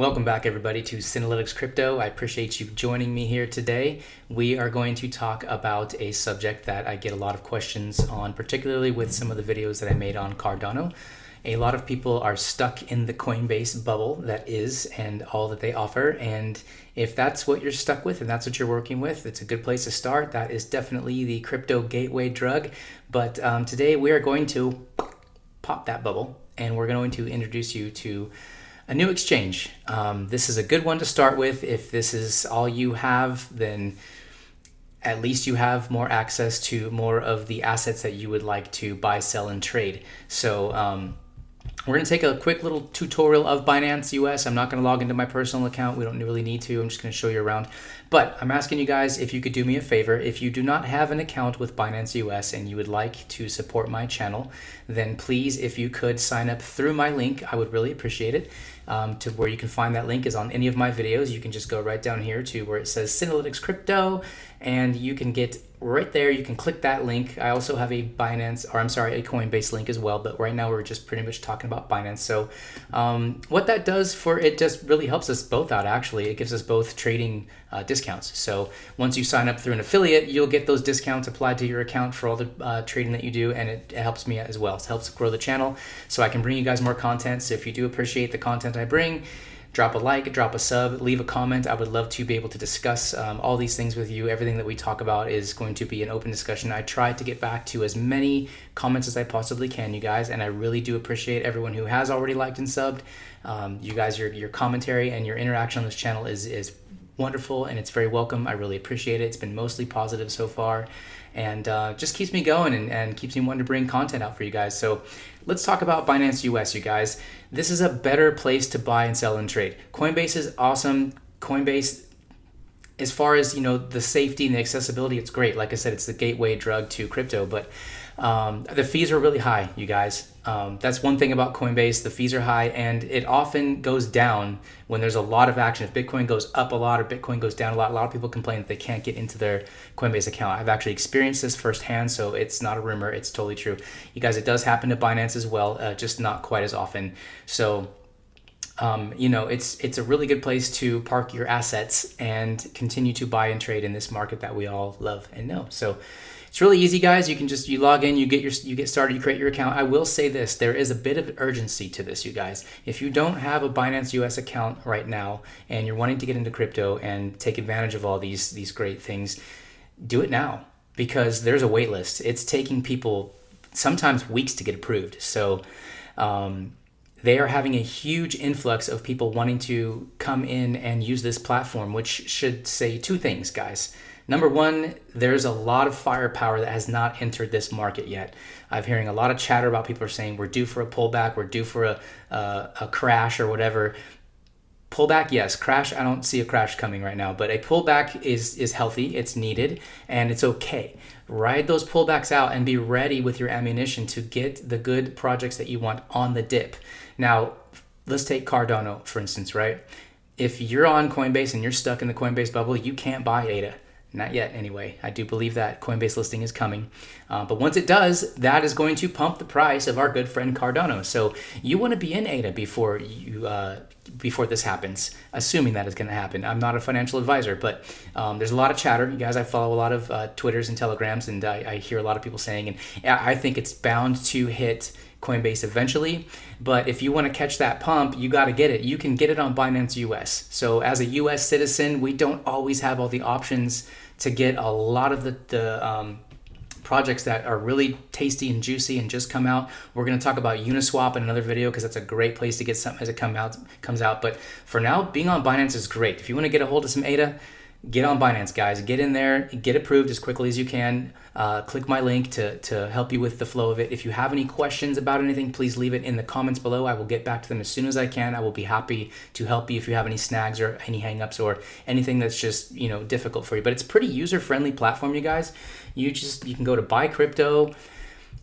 Welcome back, everybody, to Synalytics Crypto. I appreciate you joining me here today. We are going to talk about a subject that I get a lot of questions on, particularly with some of the videos that I made on Cardano. A lot of people are stuck in the Coinbase bubble that is, and all that they offer. And if that's what you're stuck with and that's what you're working with, it's a good place to start. That is definitely the crypto gateway drug. But today we are going to pop that bubble, and we're going to introduce you to a new exchange. This is a good one to start with. If this is all you have, then at least you have more access to more of the assets that you would like to buy, sell, and trade. So we're going to take a quick little tutorial of Binance US. I'm not going to log into my personal account. We don't really need to. I'm just going to show you around. But I'm asking you guys if you could do me a favor. If you do not have an account with Binance US and you would like to support my channel, then please, if you could sign up through my link, I would really appreciate it. To where you can find that link is on any of my videos. You can just go right down here to where it says Synalytics Crypto, and you can get right there. You can click that link. I also have a Coinbase link as well, but right now we're just pretty much talking about Binance. So what that does for it just really helps us both out. Actually, it gives us both trading discounts. So once you sign up through an affiliate, you'll get those discounts applied to your account for all the trading that you do, and it helps me as well. It helps grow the channel so I can bring you guys more content. So if you do appreciate the content I bring, drop a like, drop a sub, leave a comment. I would love to be able to discuss all these things with you. Everything that we talk about is going to be an open discussion. I try to get back to as many comments as I possibly can, you guys, and I really do appreciate everyone who has already liked and subbed. You guys, your commentary and your interaction on this channel is wonderful, and it's very welcome. I really appreciate it. It's been mostly positive so far, and just keeps me going and keeps me wanting to bring content out for you guys. So let's talk about Binance US, you guys. This is a better place to buy and sell and trade. Coinbase is awesome. Coinbase, as far as the safety and the accessibility, it's great. Like I said, it's the gateway drug to crypto, but the fees are really high, you guys. That's one thing about Coinbase. The fees are high, and it often goes down when there's a lot of action. If Bitcoin goes up a lot or Bitcoin goes down a lot of people complain that they can't get into their Coinbase account. I've actually experienced this firsthand, so it's not a rumor. It's totally true. You guys, it does happen to Binance as well, just not quite as often. So it's a really good place to park your assets and continue to buy and trade in this market that we all love and know. So it's really easy, guys. You can you log in, you get started, you create your account. I will say this, there is a bit of urgency to this, you guys. If you don't have a Binance US account right now and you're wanting to get into crypto and take advantage of all these great things, do it now, because there's a wait list. It's taking people sometimes weeks to get approved. So they are having a huge influx of people wanting to come in and use this platform, which should say two things, guys. Number one, there's a lot of firepower that has not entered this market yet. I'm hearing a lot of chatter about people are saying we're due for a pullback, we're due for a crash or whatever. Pullback, yes. Crash, I don't see a crash coming right now, but a pullback is healthy, it's needed, and it's okay. Ride those pullbacks out and be ready with your ammunition to get the good projects that you want on the dip. Now, let's take Cardano, for instance, right? If you're on Coinbase and you're stuck in the Coinbase bubble, you can't buy ADA. Not yet, anyway. I do believe that Coinbase listing is coming. But once it does, that is going to pump the price of our good friend Cardano. So you want to be in ADA before this happens, assuming that is going to happen. I'm not a financial advisor, but there's a lot of chatter. You guys, I follow a lot of Twitters and Telegrams, and I hear a lot of people saying, and I think it's bound to hit Coinbase eventually. But if you want to catch that pump, you got to get it. You can get it on Binance US. So as a US citizen, we don't always have all the options to get a lot of the projects that are really tasty and juicy and just come out. We're going to talk about Uniswap in another video because that's a great place to get something as it comes out. But for now, being on Binance is great. If you want to get a hold of some ADA, get on Binance, guys. Get in there, get approved as quickly as you can. Click my link to help you with the flow of it. If you have any questions about anything, please leave it in the comments below. I will get back to them as soon as I can. I will be happy to help you if you have any snags or any hangups or anything that's just difficult for you. But it's a pretty user-friendly platform, you guys. You can go to buy crypto.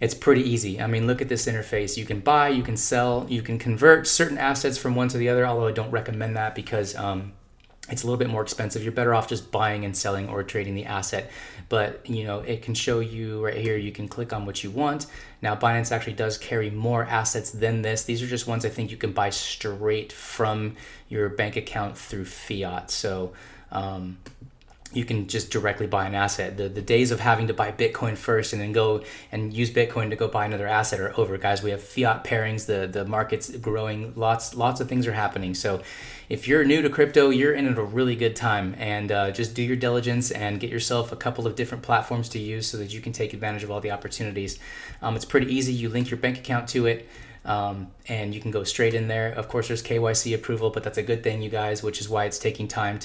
It's pretty easy. I mean, look at this interface. You can buy, you can sell, you can convert certain assets from one to the other, although I don't recommend that because it's a little bit more expensive. You're better off just buying and selling or trading the asset. But it can show you right here, you can click on what you want. Now Binance actually does carry more assets than this. These are just ones I think you can buy straight from your bank account through fiat. So you can just directly buy an asset. The days of having to buy Bitcoin first and then go and use Bitcoin to go buy another asset are over, guys. We have fiat pairings, the market's growing, lots of things are happening. So if you're new to crypto, you're in at a really good time, and just do your diligence and get yourself a couple of different platforms to use so that you can take advantage of all the opportunities. It's pretty easy. You link your bank account to it. And you can go straight in there. Of course, there's KYC approval, but that's a good thing, you guys, which is why it's taking time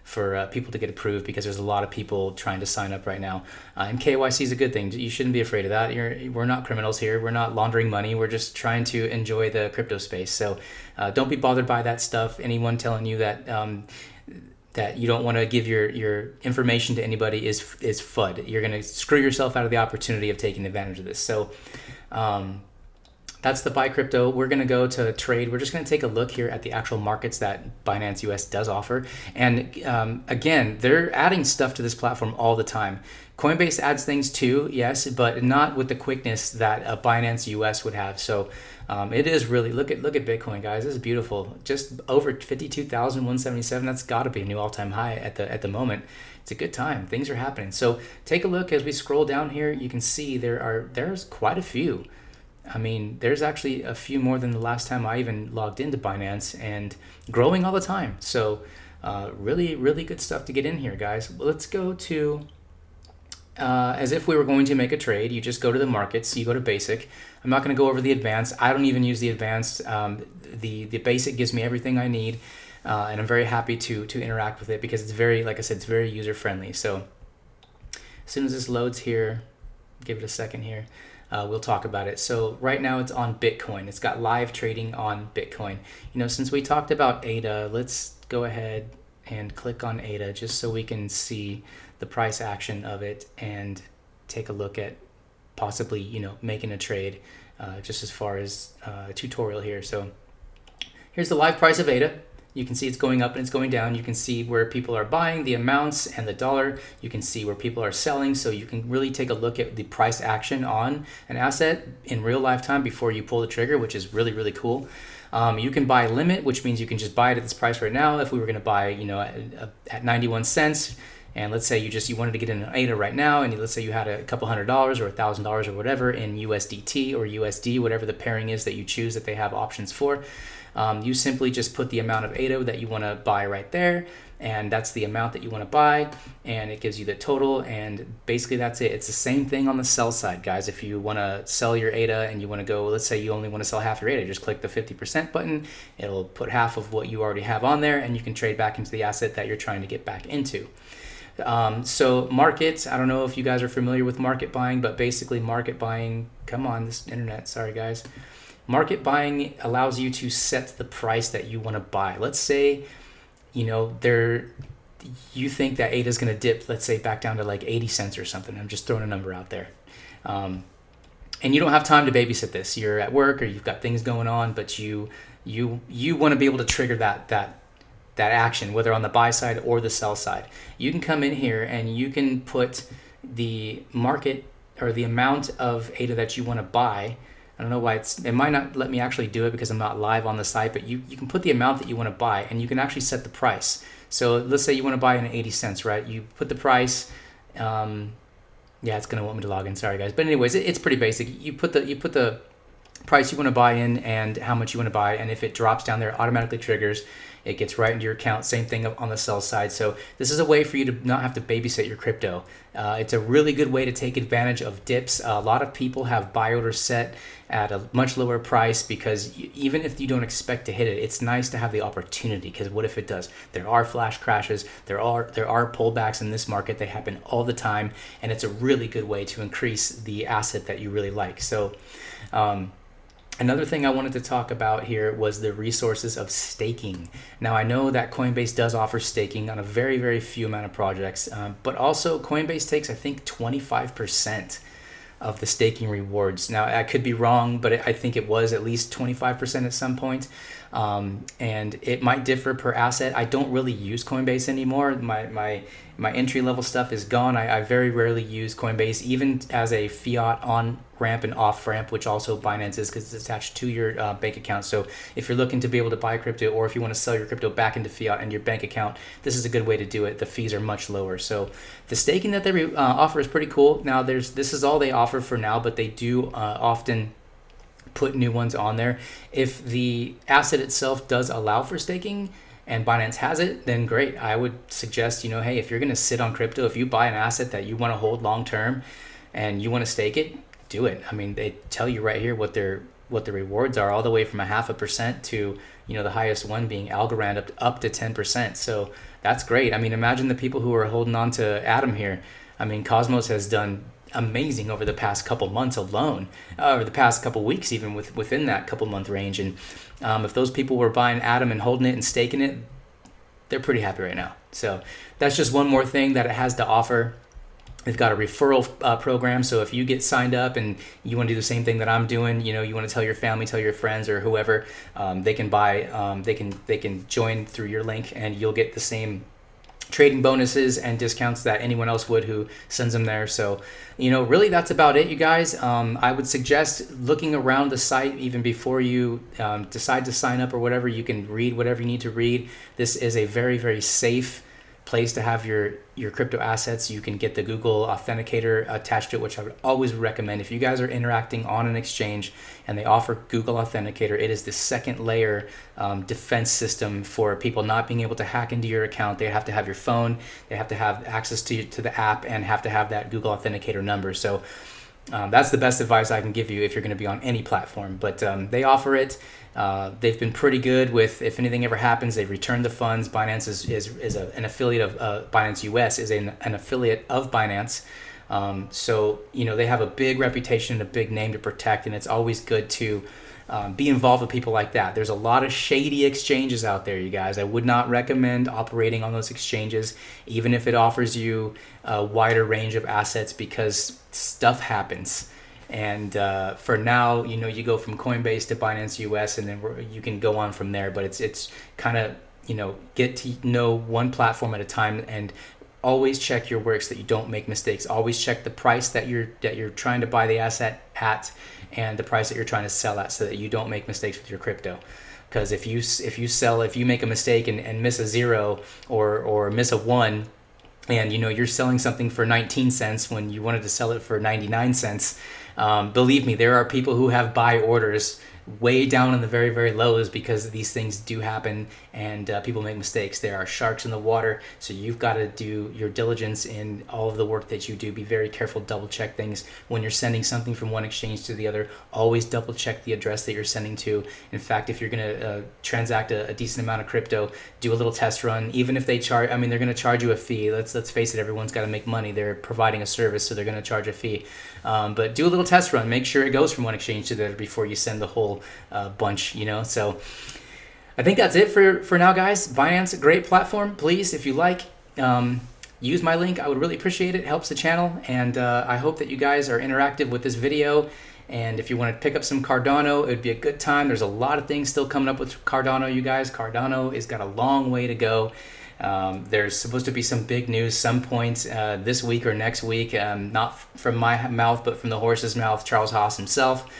for people to get approved, because there's a lot of people trying to sign up right now. And KYC is a good thing. You shouldn't be afraid of that. We're not criminals here. We're not laundering money. We're just trying to enjoy the crypto space. So don't be bothered by that stuff. Anyone telling you that that you don't want to give your information to anybody is FUD. You're going to screw yourself out of the opportunity of taking advantage of this. So that's the buy crypto. We're going to go to trade. We're just going to take a look here at the actual markets that Binance US does offer. And again, they're adding stuff to this platform all the time. Coinbase adds things too, yes, but not with the quickness that Binance US would have. So it is really, look at Bitcoin, guys. This is beautiful. Just over 52,177. That's got to be a new all-time high at the moment. It's a good time. Things are happening. So take a look as we scroll down here. You can see there's quite a few. I mean, there's actually a few more than the last time I even logged into Binance, and growing all the time. So really, really good stuff to get in here, guys. Let's go to, as if we were going to make a trade, you just go to the markets, you go to basic. I'm not going to go over the advanced. I don't even use the advanced. The basic gives me everything I need, and I'm very happy to interact with it because it's very, like I said, it's very user-friendly. So as soon as this loads here, give it a second here. We'll talk about it. So right now it's on Bitcoin. It's got live trading on Bitcoin. Since we talked about ADA, let's go ahead and click on ADA just so we can see the price action of it and take a look at possibly, making a trade just as far as a tutorial here. So here's the live price of ADA. You can see it's going up and it's going down. You can see where people are buying, the amounts and the dollar. You can see where people are selling. So you can really take a look at the price action on an asset in real lifetime before you pull the trigger, which is really, really cool. You can buy limit, which means you can just buy it at this price right now. If we were going to buy, at 91 cents, and let's say you wanted to get in an ADA right now, and let's say you had a couple $100 or $1,000 or whatever in USDT or USD, whatever the pairing is that you choose that they have options for. You simply just put the amount of ADA that you want to buy right there, and that's the amount that you want to buy, and it gives you the total, and basically that's it. It's the same thing on the sell side, guys. If you want to sell your ADA and you want to go, let's say you only want to sell half your ADA, just click the 50% button. It'll put half of what you already have on there, and you can trade back into the asset that you're trying to get back into. So markets, I don't know if you guys are familiar with market buying, but basically market buying, come on, this internet, sorry guys. Market buying allows you to set the price that you want to buy. Let's say, you think that ADA is going to dip, let's say back down to like 80 cents or something. I'm just throwing a number out there. And you don't have time to babysit this. You're at work or you've got things going on, but you want to be able to trigger that action, whether on the buy side or the sell side. You can come in here and you can put the market or the amount of ADA that you want to buy. I don't know why it might not let me actually do it because I'm not live on the site, but you can put the amount that you want to buy and you can actually set the price. So let's say you want to buy in at 80 cents, right? You put the price, yeah, it's going to want me to log in. Sorry guys. But anyways, it's pretty basic. You put the price you want to buy in and how much you want to buy. And if it drops down there, it automatically triggers. It gets right into your account. Same thing on the sell side. So this is a way for you to not have to babysit your crypto. It's a really good way to take advantage of dips. A lot of people have buy orders set at a much lower price because even if you don't expect to hit it, it's nice to have the opportunity, because what if it does? There are flash crashes. There are pullbacks in this market. They happen all the time, and it's a really good way to increase the asset that you really like. So another thing I wanted to talk about here was the resources of staking. Now, I know that Coinbase does offer staking on a very, very few amount of projects, but also Coinbase takes, I think, 25% of the staking rewards. Now, I could be wrong, but I think it was at least 25% at some point. and it might differ per asset. I don't really use Coinbase anymore. My entry level stuff is gone. I very rarely use Coinbase, even as a fiat on ramp and off ramp, which also Binance is, because it's attached to your bank account. So if you're looking to be able to buy crypto, or if you want to sell your crypto back into fiat and your bank account, this is a good way to do it. The fees are much lower. So the staking that they offer is pretty cool. Now this is all they offer for now, but they do often put new ones on there. If the asset itself does allow for staking and Binance has it, then great. I would suggest, hey, if you're going to sit on crypto, if you buy an asset that you want to hold long term and you want to stake it, do it. I mean, they tell you right here what the rewards are, all the way from 0.5% to the highest one being Algorand up to 10%. So that's great. I mean, imagine the people who are holding on to Atom here. I mean, Cosmos has done amazing over the past couple months alone, or the past couple weeks, even within that couple month range. And if those people were buying Atom and holding it and staking it, they're pretty happy right now. So that's just one more thing that it has to offer. They've got a referral program, so if you get signed up and you want to do the same thing that I'm doing, you want to tell your family, tell your friends, or whoever, they can buy, they can join through your link, and you'll get the same trading bonuses and discounts that anyone else would who sends them there. So, really that's about it, you guys. I would suggest looking around the site even before you decide to sign up or whatever. You can read whatever you need to read. This is a very, very safe place to have your crypto assets. You can get the Google Authenticator attached to it, which I would always recommend. If you guys are interacting on an exchange and they offer Google Authenticator, it is the second layer defense system for people not being able to hack into your account. They have to have your phone, they have to have access to the app, and have to have that Google Authenticator number. So that's the best advice I can give you if you're going to be on any platform. But they offer it. They've been pretty good with, if anything ever happens, they return the funds. Binance is an affiliate of Binance US, is an affiliate of Binance. So, they have a big reputation and a big name to protect, and it's always good to be involved with people like that. There's a lot of shady exchanges out there, you guys. I would not recommend operating on those exchanges, even if it offers you a wider range of assets, because stuff happens. And for now, you go from Coinbase to Binance US, and then you can go on from there. But it's kind of, get to know one platform at a time, and always check your works that you don't make mistakes. Always check the price that you're trying to buy the asset at, and the price that you're trying to sell at, so that you don't make mistakes with your crypto. Because if you make a mistake and miss a 0 or miss a 1, and you're selling something for 19 cents when you wanted to sell it for 99 cents, believe me, there are people who have buy orders way down in the very, very lows, because these things do happen, and people make mistakes. There are sharks in the water, so you've got to do your diligence in all of the work that you do. Be very careful, double check things when you're sending something from one exchange to the other. Always double check the address that you're sending to. In fact, if you're going to transact a decent amount of crypto, do a little test run. Even if they charge, they're going to charge you a fee. Let's face it, everyone's got to make money. They're providing a service, so they're going to charge a fee. But do a little test run. Make sure it goes from one exchange to the other before you send the whole bunch. So I think that's it for now, guys. Binance, a great platform. Please, if you like, use my link. I would really appreciate it. It helps the channel, and I hope that you guys are interactive with this video. And if you want to pick up some Cardano, it would be a good time. There's a lot of things still coming up with Cardano, you guys. Cardano has got a long way to go. There's supposed to be some big news some point this week or next week, not from my mouth, but from the horse's mouth, Charles Haas himself.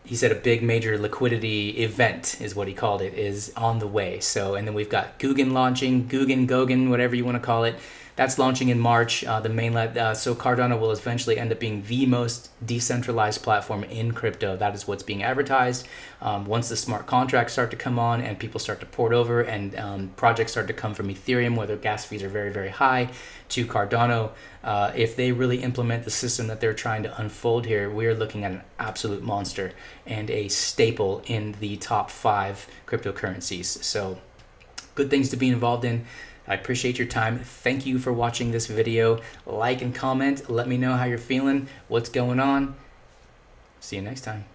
He said a big major liquidity event, is what he called it, is on the way. So, and then we've got Guggen launching, Guggen, whatever you want to call it. That's launching in March. The mainnet, so Cardano will eventually end up being the most decentralized platform in crypto. That is what's being advertised. Once the smart contracts start to come on and people start to port over, and projects start to come from Ethereum, where their gas fees are very, very high, to Cardano, if they really implement the system that they're trying to unfold here, we are looking at an absolute monster and a staple in the top 5 cryptocurrencies. So good things to be involved in. I appreciate your time. Thank you for watching this video. Like and comment. Let me know how you're feeling, what's going on. See you next time.